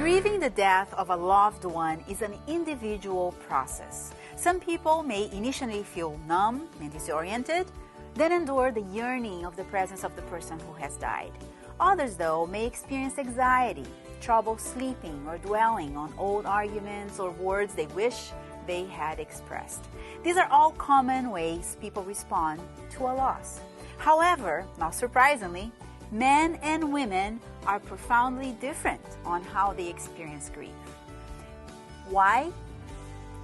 Grieving the death of a loved one is an individual process. Some people may initially feel numb and disoriented, then endure the yearning of the presence of the person who has died. Others, though, may experience anxiety, trouble sleeping, or dwelling on old arguments or words they wish they had expressed. These are all common ways people respond to a loss. However, not surprisingly, men and women are profoundly different on how they experience grief. Why?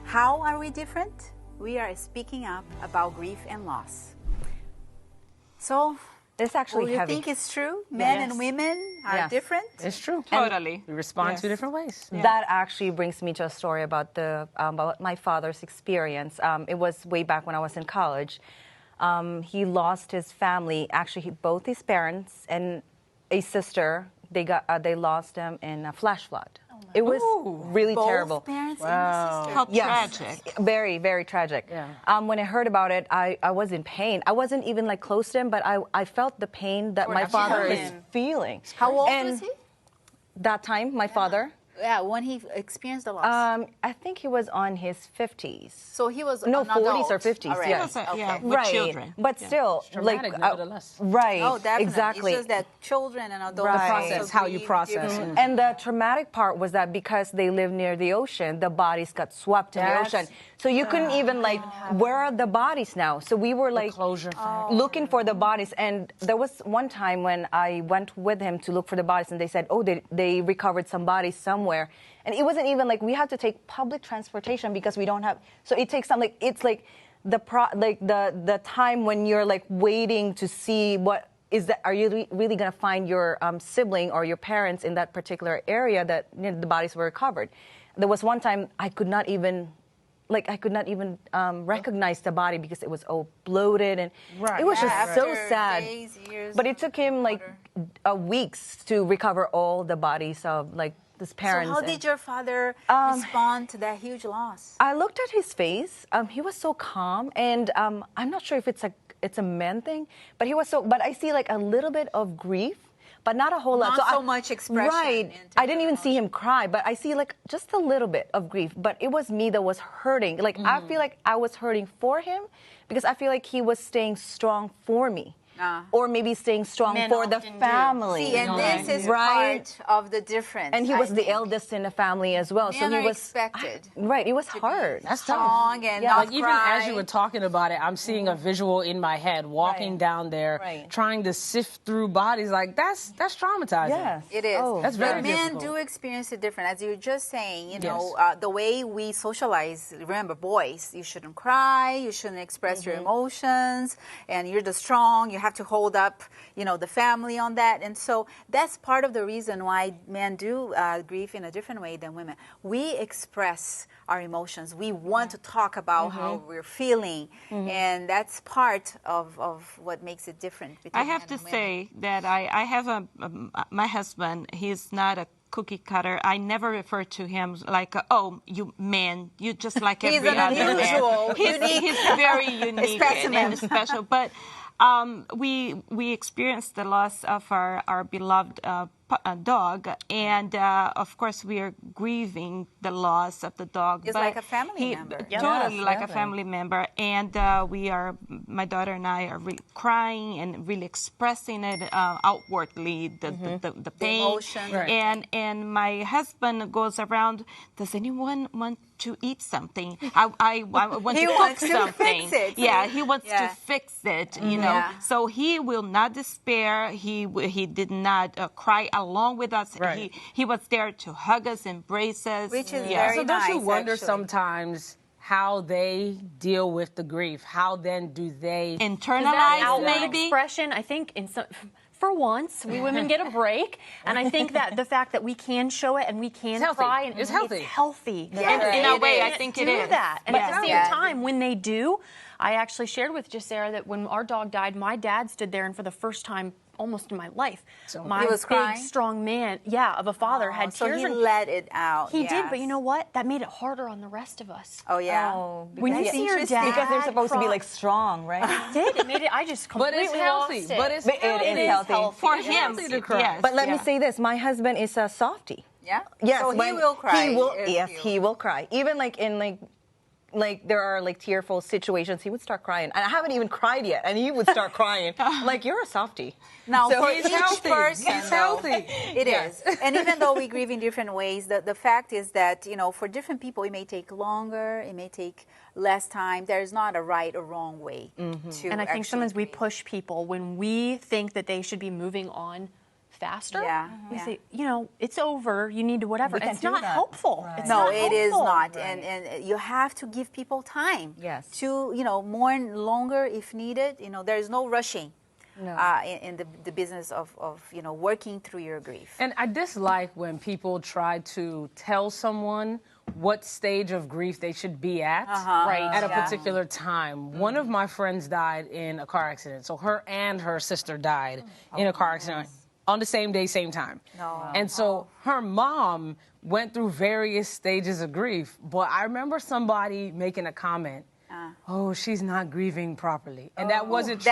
How are we different? We are speaking up about grief and loss. So, it's actually you heavy. think it's true? Men and women are different? It's true. Totally. And we respond two different ways. Yeah. That actually brings me to a story about about my father's experience. It was way back when I was in college. He lost his family. Actually, both his parents and a sister. They lost them in a flash flood. It was really terrible. Both parents and the sister? How tragic. Very, very tragic. Yeah. When I heard about it, I was in pain. I wasn't even like close to him, but I felt the pain that my father is feeling. How old was he? That time, my father. Yeah, when he experienced the loss. I think he was on his 50s. So he was no an 40s adult or 50s. already. Yes. Yeah, with Right. children. But still, Traumatic, nevertheless. right. Oh, definitely. Exactly. It's just that children and adults Right. Process, also how you grieve process. differently. And the traumatic part was that because they live near the ocean, the bodies got swept in the ocean. So you couldn't even where are the bodies now? So we were like Closure. looking for the bodies. And there was one time when I went with him to look for the bodies, and they said, oh, they recovered some bodies somewhere. And it wasn't even like we had to take public transportation because we don't have. So it takes some it's like the time when you're like waiting to see what is that. Are you really going to find your sibling or your parents in that particular area that the bodies were recovered? There was one time I could not even recognize the body because it was all bloated, and it was just so sad. Days, years but it took him weeks to recover all the bodies of his parents. So how did your father respond to that huge loss? I looked at his face. He was so calm, and I'm not sure if it's a man thing, but he was so. But I see a little bit of grief, but not a whole lot. Not so much expression. Right. I didn't even see him cry, but I see just a little bit of grief. But it was me that was hurting. I feel like I was hurting for him because I feel like he was staying strong for me. Or maybe staying strong for the family. See, and this is part of the difference. And he was the eldest in the family as well, so he was expected. Right, it was hard. That's strong tough. and not even as you were talking about it, I'm seeing a visual in my head, walking down there, trying to sift through bodies. That's traumatizing. Yes, it is. That's very difficult. Men difficult. do experience it different, as you were just saying. The way we socialize. Remember, boys, you shouldn't cry, you shouldn't express your emotions, and you're the strong. You have to hold up, the family on that. And so that's part of the reason why men do grieve in a different way than women. We express our emotions. We want to talk about how we're feeling. And that's part of what makes it different between I have to say that I have my husband, he's not a cookie cutter. I never refer to him like, oh, you man, you just like every other man. He's very unique and special. But we experienced the loss of our beloved dog, and of course we are grieving the loss of the dog. It's like a family member. Totally like a family member, and my daughter and I are really crying and really expressing it outwardly, the pain, emotion. And my husband goes around. Does anyone want to eat something? I want to cook something. Fix it. Yeah, he wants to fix it. So he will not despair. He did not cry along with us. Right. He was there to hug us, embrace us. Which is very So nice. don't you wonder actually. sometimes how they deal with the grief? How then do they internalize outward maybe? expression? I think for once, we women get a break, and I think that the fact that we can show it and we can cry, and it's healthy. It's healthy. In a way, I think it is. Do that, and at the same Yeah. time, when they do, I actually shared with Jacera that when our dog died, my dad stood there, and for the first time almost in my life. So my he was big, crying? strong man, of a father had so tears. he let it out. He did, yes. but you know what? That made it harder on the rest of us. Oh, yeah. Oh, When you because, see your dad because they're supposed to be cry- like strong, right? It made it. I just But completely it's healthy. lost it. But it's But it is healthy. For It's him, healthy to cry. yes. But let me Yeah. say this: my husband is a softie. Yeah? Yes, So he when- will cry. He will. if Yes, you- he will cry. Even like in like there are like tearful situations, he would start crying. And I haven't even cried yet, and he would start crying. Like, you're a softie. Now, So for he's each healthy. person, He's though, healthy. it is. And even though we grieve in different ways, the fact is that, for different people, it may take longer, it may take less time. There's not a right or wrong way to And I think actually sometimes we grieve. push people when we think that they should be moving on faster. Yeah, We yeah. say, it's over. You need to whatever. We can't It's do not that. helpful. Right. It's No, not it is helpful. not. And you have to give people time Yes. to, mourn longer if needed. There's no rushing in the business of working through your grief. And I dislike when people try to tell someone what stage of grief they should be at at a particular time. One of my friends died in a car accident. So her and her sister died in a car accident on the same day, same time. No. And so her mom went through various stages of grief. But I remember somebody making a comment, oh, she's not grieving properly. And that wasn't true.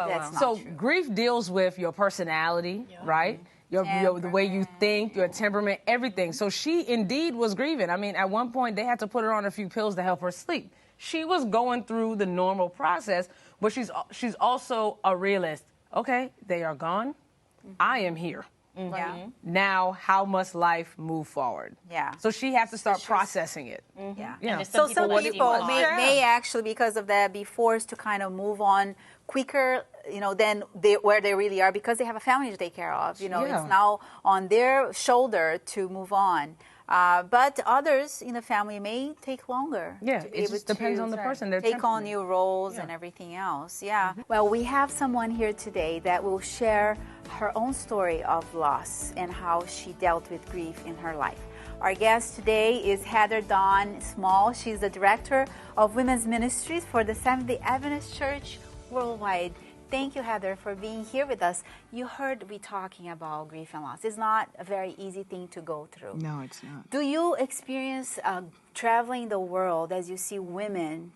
That's not So true. grief deals with your personality, right? The way you think, your temperament, everything. So she indeed was grieving. I mean, at one point they had to put her on a few pills to help her sleep. She was going through the normal process, but she's also a realist. Okay, they are gone. I am here. Yeah. Now, how must life move forward? Yeah. So she has to start processing it. Yeah. You know. So some let it people go. may actually, because of that, be forced to kind of move on quicker, than where they really are, because they have a family to take care of. Yeah. It's now on their shoulder to move on. But others in the family may take longer. Yeah, to be it able just depends to on the person, their take on temperament. new roles and everything else. Yeah. Well, we have someone here today that will share her own story of loss and how she dealt with grief in her life. Our guest today is Heather Dawn Small. She's the director of Women's Ministries for the Seventh-day Adventist Church Worldwide. Thank you, Heather, for being here with us. You heard me talking about grief and loss. It's not a very easy thing to go through. No, it's not. Do you experience traveling the world as you see women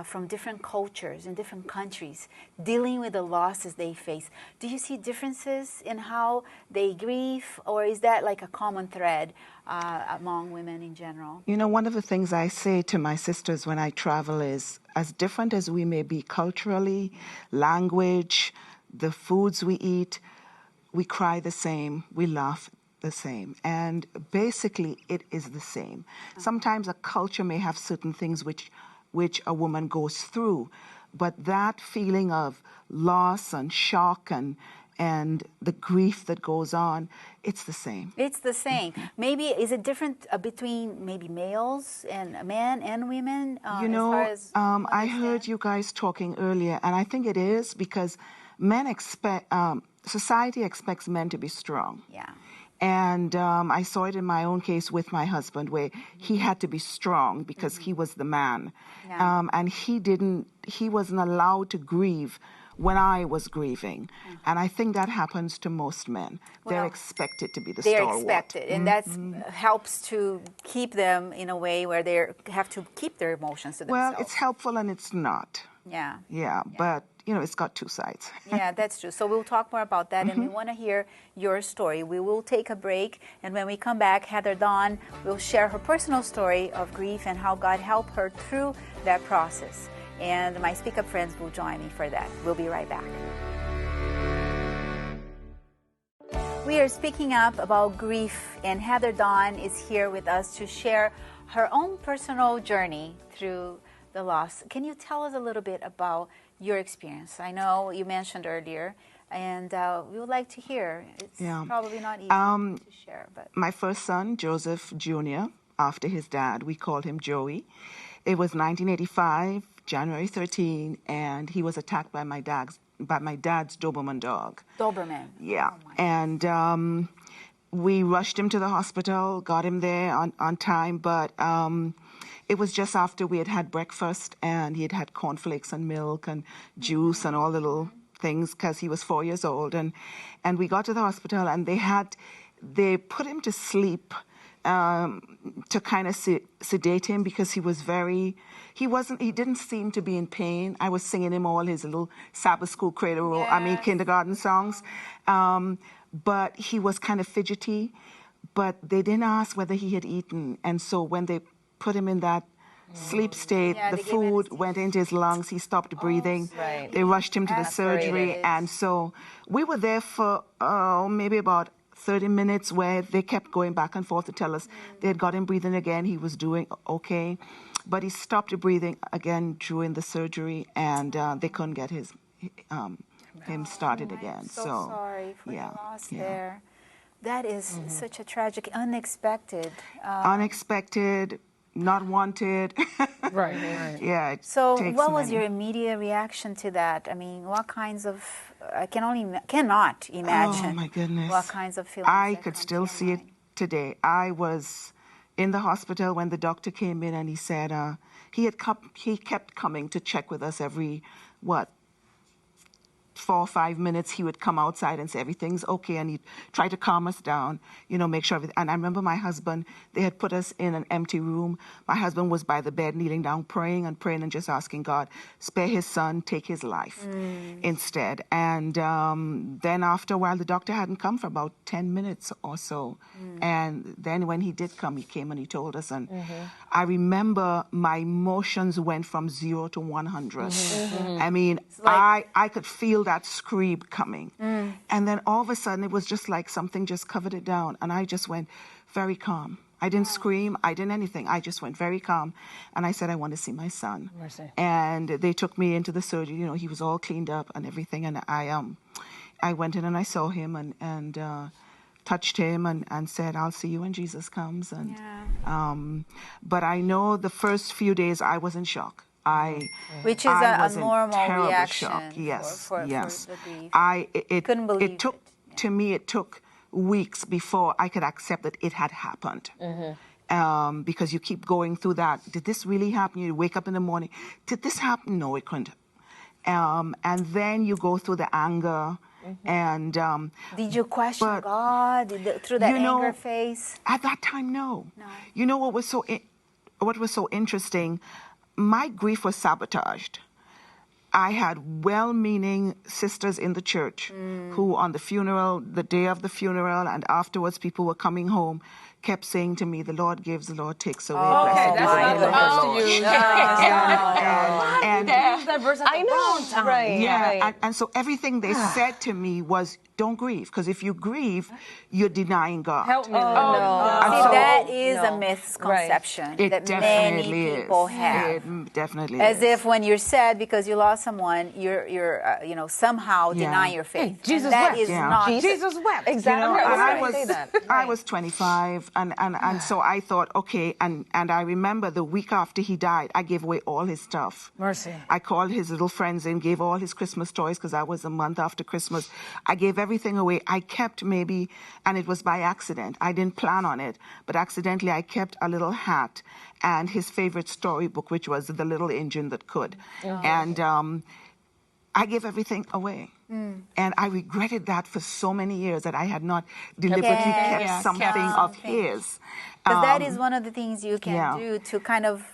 from different cultures in different countries dealing with the losses they face? Do you see differences in how they grieve, or is that like a common thread among women in general? One of the things I say to my sisters when I travel is, as different as we may be culturally, language, the foods we eat, we cry the same, we laugh the same. And basically, it is the same. Sometimes a culture may have certain things which a woman goes through, but that feeling of loss and shock and the grief that goes on, it's the same. It's the same. Maybe, is it different between maybe males and men and women? As far as I heard you guys talking earlier, and I think it is because society expects men to be strong. Yeah. And I saw it in my own case with my husband, where he had to be strong because he was the man. Yeah. And he wasn't allowed to grieve when I was grieving. And I think that happens to most men. They're expected to be the They're stalwart. expected, and that helps to keep them in a way where they have to keep their emotions to themselves. Well, it's helpful and it's not. Yeah. Yeah, but, it's got two sides. Yeah, that's true. So we'll talk more about that, and we want to hear your story. We will take a break, and when we come back, Heather Dawn will share her personal story of grief and how God helped her through that process. And my SpeakUp friends will join me for that. We'll be right back. We are speaking up about grief, and Heather Dawn is here with us to share her own personal journey through the loss. Can you tell us a little bit about your experience? I know you mentioned earlier, and we would like to hear. It's probably not easy to share. But my first son, Joseph Jr., after his dad, we called him Joey. It was 1985, January 13, and he was attacked by my dad's Doberman dog. Doberman. Yeah, and we rushed him to the hospital, got him there on time, but it was just after we had had breakfast, and he had had cornflakes and milk and juice and all the little things because he was 4 years old. And we got to the hospital, and they put him to sleep to kind of sedate him because he didn't seem to be in pain. I was singing him all his little Sabbath school kindergarten songs. But he was kind of fidgety, but they didn't ask whether he had eaten. And so when they put him in that sleep state, the food went into his lungs, he stopped breathing. Right. They rushed him to the surgery. And so we were there for maybe about 30 minutes where they kept going back and forth to tell us they had got him breathing again. He was doing okay. But he stopped breathing again during the surgery, and they couldn't get him started again. I'm so sorry for your loss there. That is such a tragic, unexpected. Unexpected, not wanted. Right. Yeah. So what was your immediate reaction to that? I mean, what kinds of, I cannot imagine. Oh, my goodness. What kinds of feelings. I could still see it today. I was in the hospital when the doctor came in, and he said he kept coming to check with us every, 4 or 5 minutes. He would come outside and say everything's okay, and he'd try to calm us down, make sure everything. And I remember my husband, they had put us in an empty room. My husband was by the bed kneeling down praying and just asking God, spare his son, take his life instead. And then after a while, the doctor hadn't come for about 10 minutes or so. And then when he did come, he came and he told us. And I remember my emotions went from 0 to 100. I mean, I could feel that scream coming. And then all of a sudden, it was just like something just covered it down. And I just went very calm. I didn't scream. I didn't anything. I just went very calm. And I said, I want to see my son. Mercy. And they took me into the surgery. He was all cleaned up and everything. And I went in and I saw him and touched him and said, I'll see you when Jesus comes. And but I know the first few days I was in shock. Which is a normal reaction. Shock. Yes, for yes. the grief. Couldn't believe it. To me, it took weeks before I could accept that it had happened. Because you keep going through that. Did this really happen? You wake up in the morning. Did this happen? No, it couldn't. And then you go through the anger. And did you question God through that anger phase? At that time, no. You know what was so interesting? My grief was sabotaged. I had well-meaning sisters in the church who on the day of the funeral and afterwards people were coming home, kept saying to me, the Lord gives, the Lord takes away. Okay, that's another verse to use. And that verse at the wrong time. Right. Yeah, right. and so everything they said to me was, don't grieve, because if you grieve, you're denying God. Help me. No. See, that is a misconception that many people have. It definitely As is. if when you're sad because you lost someone, you're somehow denying your faith. Hey, Jesus that wept. is not. Jesus wept. Exactly. I was 25, and so I thought, okay, and I remember the week after he died, I gave away all his stuff. Mercy. I called his little friends in, gave all his Christmas toys, because that was a month after Christmas. I gave everything away. I kept maybe, and it was by accident. I didn't plan on it, but accidentally I kept a little hat and his favorite storybook, which was The Little Engine That Could. And I gave everything away. And I regretted that for so many years, that I had not deliberately kept something of his. Because that is one of the things you can do to kind of,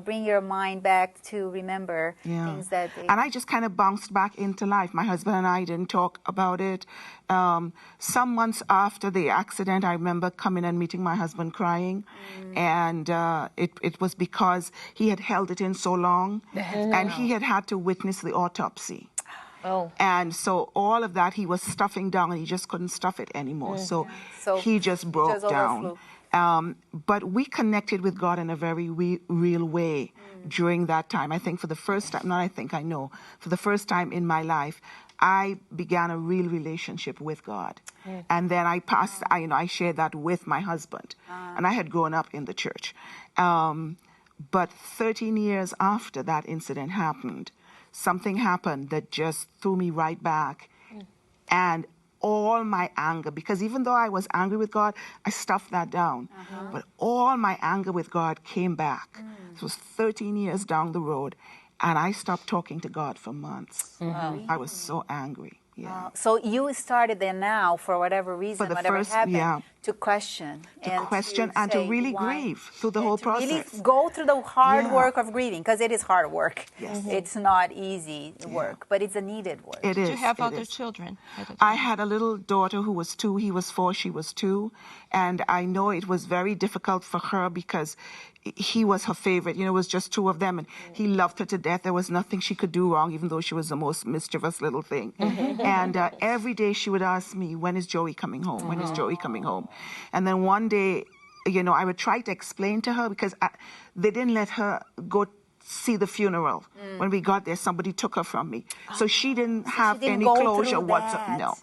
bring your mind back to remember things that... And I just kind of bounced back into life. My husband and I didn't talk about it. Some months after the accident, I remember coming and meeting my husband crying. And it was because he had held it in so long. And he had to witness the autopsy. And so all of that he was stuffing down, and he just couldn't stuff it anymore. So he just broke down. But we connected with God in a very real way during that time. I think for the first time, I know, for the first time in my life, I began a real relationship with God. And then I shared that with my husband. And I had grown up in the church. But 13 years after that incident happened, something happened that just threw me right back. And all my anger, because even though I was angry with God, I stuffed that down. But all my anger with God came back. It was 13 years down the road. And I stopped talking to God for months. I was so angry. Yeah. So you started then now, for whatever reason, whatever happened, to question. And to really grieve through the whole process. Really go through the hard work of grieving, because it is hard work. Yes. It's not easy work, but it's a needed work. It is. Did you have other children? I had a little daughter who was 2. He was 4. She was 2. And I know it was very difficult for her because he was her favorite. You know, it was just 2 of them, and he loved her to death. There was nothing she could do wrong, even though she was the most mischievous little thing. And every day she would ask me, when is Joey coming home? When is Joey coming home? And then one day, you know, I would try to explain to her, because they didn't let her go see the funeral. When we got there, somebody took her from me. So she didn't have any closure whatsoever. No.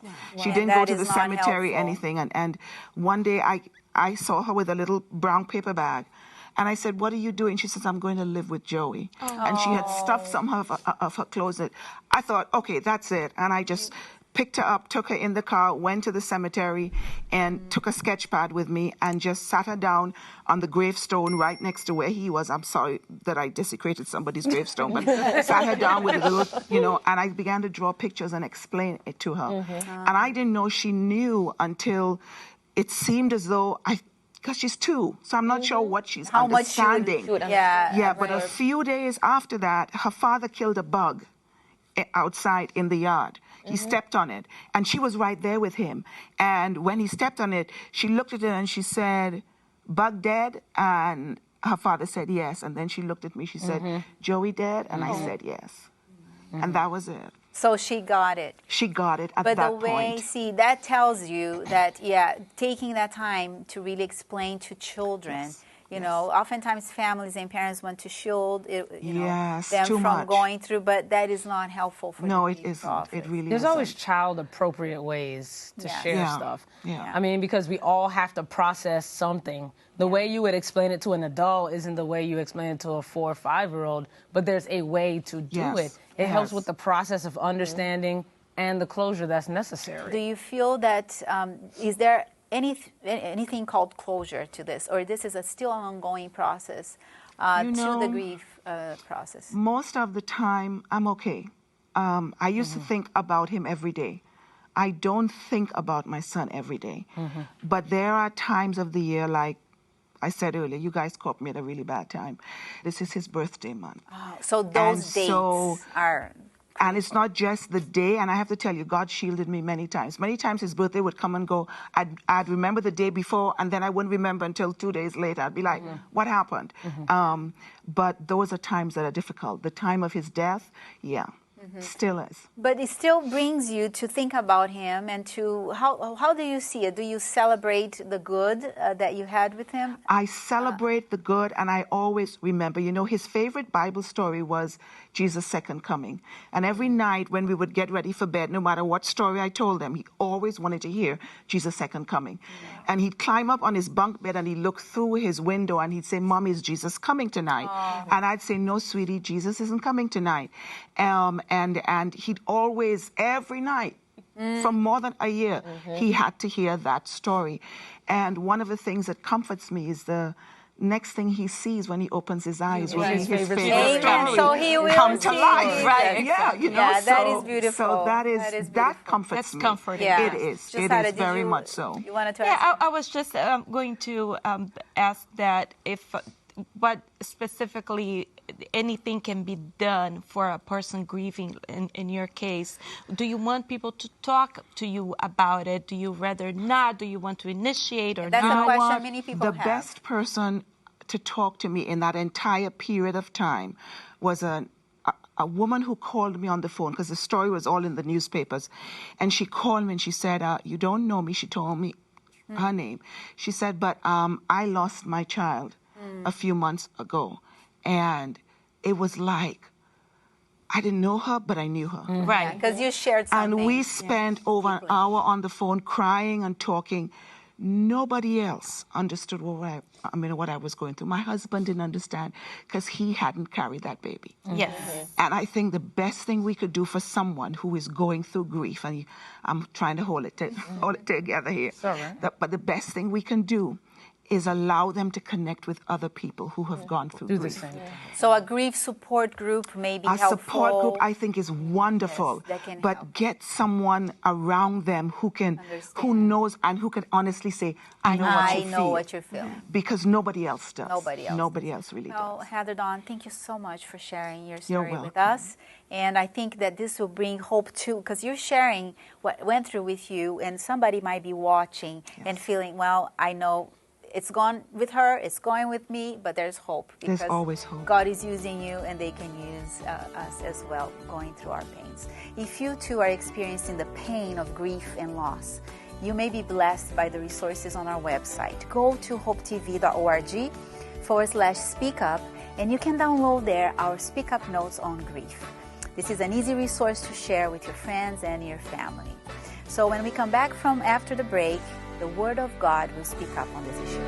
She didn't go to the cemetery, anything. And one day I saw her with a little brown paper bag. And I said, what are you doing? She says, I'm going to live with Joey. And she had stuffed some of her clothes in it. I thought, okay, that's it. And I just picked her up, took her in the car, went to the cemetery, and took a sketch pad with me and just sat her down on the gravestone right next to where he was. I'm sorry that I desecrated somebody's gravestone, but sat her down with a little, you know, and I began to draw pictures and explain it to her. And I didn't know she knew until it seemed as though because she's 2, so I'm not sure what she's understanding. But a few days after that, her father killed a bug outside in the yard. He stepped on it, and she was right there with him. And when he stepped on it, she looked at it and she said, bug dead? And her father said yes. And then she looked at me, she said, Joey dead? And I said yes. And that was it. So she got it. She got it at that point. But the way, see, that tells you that, taking that time to really explain to children, you know, oftentimes families and parents want to shield them from going through, but that is not helpful for No, it isn't. It really There's isn't. always child-appropriate ways to share stuff. Yeah. I mean, because we all have to process something. The way you would explain it to an adult isn't the way you explain it to a 4 or 5-year-old, but there's a way to do it. It helps with the process of understanding and the closure that's necessary. Do you feel that, is there anything called closure to this, or this is still an ongoing process to the grief process? Most of the time, I'm okay. I used to think about him every day. I don't think about my son every day. But there are times of the year, like I said earlier, you guys caught me at a really bad time. This is his birthday month. So those dates are... And it's not just the day, and I have to tell you, God shielded me many times. Many times his birthday would come and go. I'd remember the day before, and then I wouldn't remember until 2 days later. I'd be like, what happened? But those are times that are difficult. The time of his death, still is. But it still brings you to think about him, and to, how do you see it? Do you celebrate the good that you had with him? I celebrate the good, and I always remember, you know, his favorite Bible story was Jesus' second coming. And every night when we would get ready for bed, no matter what story I told him, he always wanted to hear Jesus' second coming. And he'd climb up on his bunk bed and he'd look through his window and he'd say, Mommy, is Jesus coming tonight? And I'd say, no, sweetie, Jesus isn't coming tonight. And he'd always, every night, for more than a year, he had to hear that story. And one of the things that comforts me is the next thing he sees when he opens his eyes will be his favorite story So he will come to life. Right. Yeah, you know, that is beautiful. So that comforts me. Comforting. It is. It is very much so. You wanted to ask? I was just going to ask that if what specifically anything can be done for a person grieving in your case. Do you want people to talk to you about it? Do you rather not? Do you want to initiate or That's not? a question many people have. The best person to talk to me in that entire period of time was a woman who called me on the phone, because the story was all in the newspapers. And she called me and she said, you don't know me. She told me her name. She said, but I lost my child a few months ago. And it was like, I didn't know her, but I knew her. Right, because you shared something. And we spent over an hour on the phone crying and talking. Nobody else understood what I was going through. My husband didn't understand because he hadn't carried that baby. Yes. And I think the best thing we could do for someone who is going through grief, and I'm trying to hold it together here, Sorry. but the best thing we can do is allow them to connect with other people who have gone through grief. the same thing. So a grief support group may be A helpful. support group, I think, is wonderful. Yes, that can but help. get someone around them who Understand. knows and who can honestly say, I know what you I know feel. what you feel. Because nobody else does. Nobody else really Well, does. Heather Dawn, thank you so much for sharing your You're story with welcome. us. And I think that this will bring hope too, because you're sharing what went through with you, and somebody might be watching and feeling, well, I know it's gone with her, it's going with me, but there's hope. There's always hope. God is using you, and they can use us as well, going through our pains. If you too are experiencing the pain of grief and loss, you may be blessed by the resources on our website. Go to hopetv.org/speakup, and you can download there our SpeakUp notes on grief. This is an easy resource to share with your friends and your family. So when we come back from after the break, the Word of God will speak up on this issue.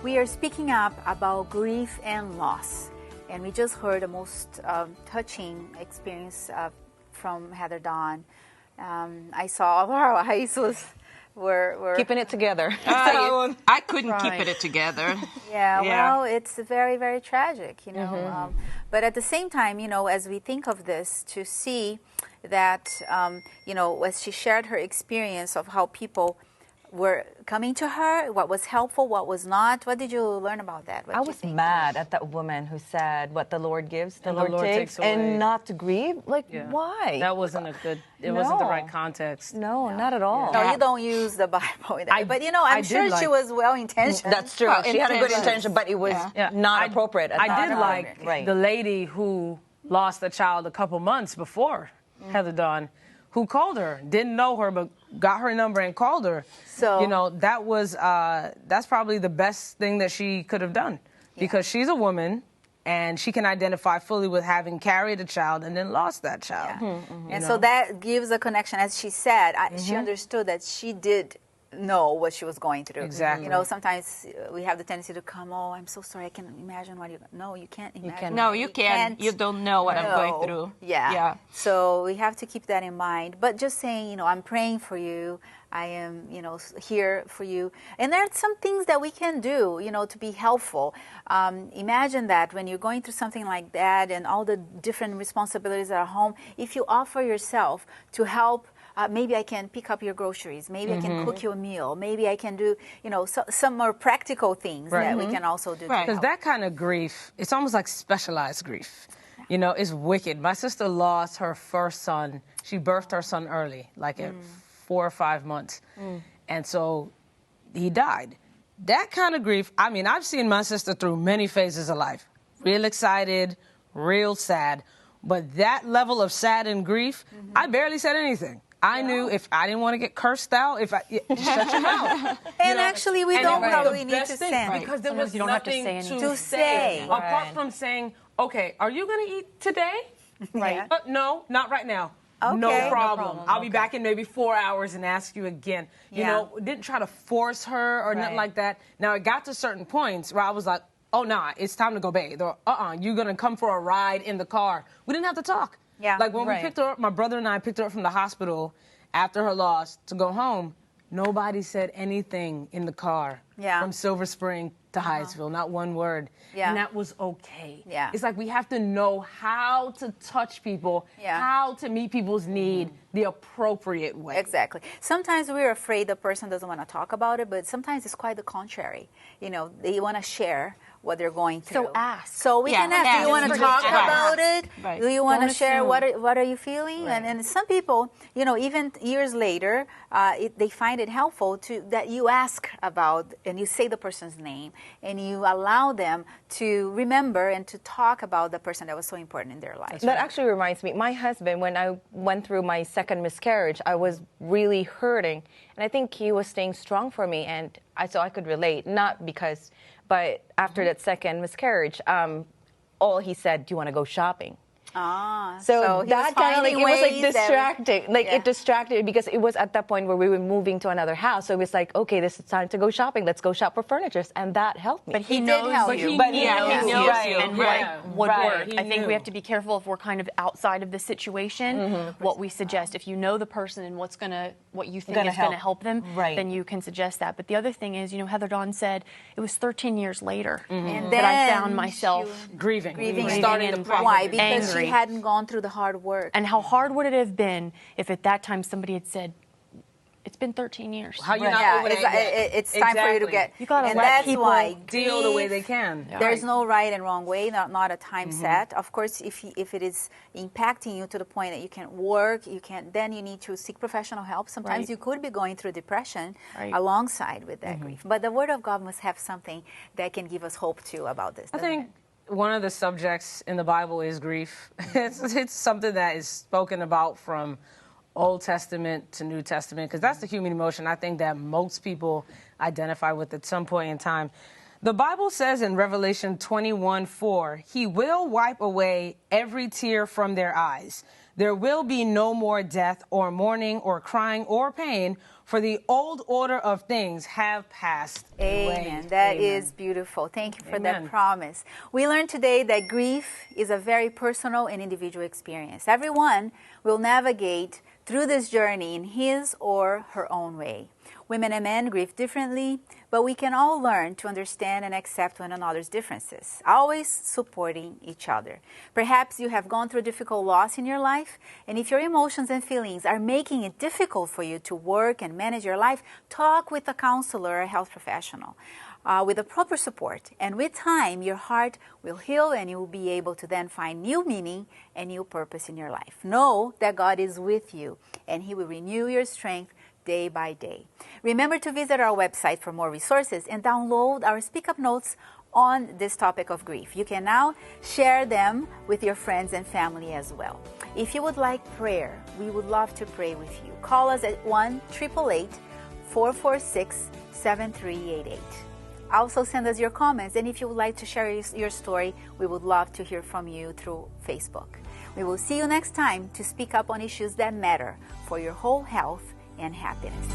We are speaking up about grief and loss. And we just heard a most touching experience from Heather Dawn. I saw our eyes were Keeping it together. I couldn't keep it together. Yeah, Yeah. well, it's very, very tragic, you know. But at the same time, you know, as we think of this, to see that, you know, as she shared her experience of how people were coming to her, what was helpful, what was not. What did you learn about that? What I did you was think? mad at that woman who said, what the Lord gives, the And Lord takes, away. and not to grieve. Like, Yeah. why? That wasn't it wasn't the No. right context. No, not at all. No, you don't use the Bible. But, you know, I'm I sure did she like- was well-intentioned. That's true. She had a good intention, but it was not appropriate. At I that did time. like Right. the lady who lost a child a couple months before Heather Dawn, who called her, didn't know her, but got her number and called her. So- you know, that's probably the best thing that she could have done, because she's a woman and she can identify fully with having carried a child and then lost that child. Yeah. And so that gives a connection. As she said, she understood that she did know what she was going through. Exactly. You know, sometimes we have the tendency to come, oh, I'm so sorry, I can imagine what you... No, you can't imagine. No, you can't. You don't know what I'm going through. Yeah. So we have to keep that in mind. But just saying, you know, I'm praying for you. I am, you know, here for you. And there are some things that we can do, you know, to be helpful. Imagine that when you're going through something like that and all the different responsibilities at home, if you offer yourself to help, maybe I can pick up your groceries. Maybe I can cook you a meal. Maybe I can do, you know, some more practical things that we can also do. Because that kind of grief, it's almost like specialized grief. You know, it's wicked. My sister lost her first son. She birthed her son early, like at 4 or 5 months. And so he died. That kind of grief, I mean, I've seen my sister through many phases of life. Real excited, real sad. But that level of sad and grief, I barely said anything. I knew if I didn't want to get cursed out, shut your mouth. And actually, we don't probably need to say. Because there was you don't have to nothing say anything. To say. Apart from saying, okay, are you going to eat today? Right. No, not right now. Okay. No problem. I'll be back in maybe 4 hours and ask you again. You know, didn't try to force her or nothing like that. Now, it got to certain points where I was like, oh, nah, it's time to go bathe. Or, you're going to come for a ride in the car. We didn't have to talk. Yeah. Like when we picked her up, my brother and I picked her up from the hospital after her loss to go home. Nobody said anything in the car from Silver Spring to Hyattsville, not one word. Yeah. And that was okay. Yeah. It's like we have to know how to touch people, how to meet people's need the appropriate way. Exactly. Sometimes we're afraid the person doesn't want to talk about it, but sometimes it's quite the contrary. You know, they want to share what they're going through. So ask. So we can ask. Do you want to talk about it? Right. Do you want to Don't share assume. what are you feeling? And some people, you know, even years later, they find it helpful that you ask about and you say the person's name and you allow them to remember and to talk about the person that was so important in their life. That actually reminds me, my husband, when I went through my second miscarriage, I was really hurting. And I think he was staying strong for me. And so I could relate, but after that second miscarriage, all he said, do you want to go shopping? So that kind of like, it was like ways distracting. Like it distracted because it was at that point where we were moving to another house. So it was like, okay, this is time to go shopping. Let's go shop for furniture. And that helped me. But he knows you. But he knows you. And what would work. He I think knew. we have to be careful if we're kind of outside of the situation, what we suggest. If you know the person and what you think is going to help them, then you can suggest that. But the other thing is, Heather Dawn said it was 13 years later and that I found myself grieving. starting the process. Why? Because angry. she hadn't gone through the hard work. And how hard would it have been if at that time somebody had said, it's been 13 years. How you not over that yet? It's time for you to get. You gotta and let that's people why deal the way they can. There's no right and wrong way, not a time set. Of course, if it is impacting you to the point that you can't work, then you need to seek professional help. Sometimes you could be going through depression alongside with that grief. But the Word of God must have something that can give us hope too about this. I think one of the subjects in the Bible is grief. It's something that is spoken about from Old Testament to New Testament, because that's the human emotion I think that most people identify with at some point in time. The Bible says in Revelation 21:4, He will wipe away every tear from their eyes. There will be no more death or mourning or crying or pain, for the old order of things have passed away. Amen. That is beautiful. Thank you for that promise. We learned today that grief is a very personal and individual experience. Everyone will navigate through this journey in his or her own way. Women and men grieve differently, but we can all learn to understand and accept one another's differences, always supporting each other. Perhaps you have gone through a difficult loss in your life, and if your emotions and feelings are making it difficult for you to work and manage your life, talk with a counselor or a health professional. With the proper support and with time, your heart will heal and you will be able to then find new meaning and new purpose in your life. Know that God is with you and He will renew your strength day by day. Remember to visit our website for more resources and download our SpeakUp notes on this topic of grief. You can now share them with your friends and family as well. If you would like prayer, we would love to pray with you. Call us at 1-888-446-7388. Also send us your comments, and if you would like to share your story, we would love to hear from you through Facebook. We will see you next time to speak up on issues that matter for your whole health and happiness.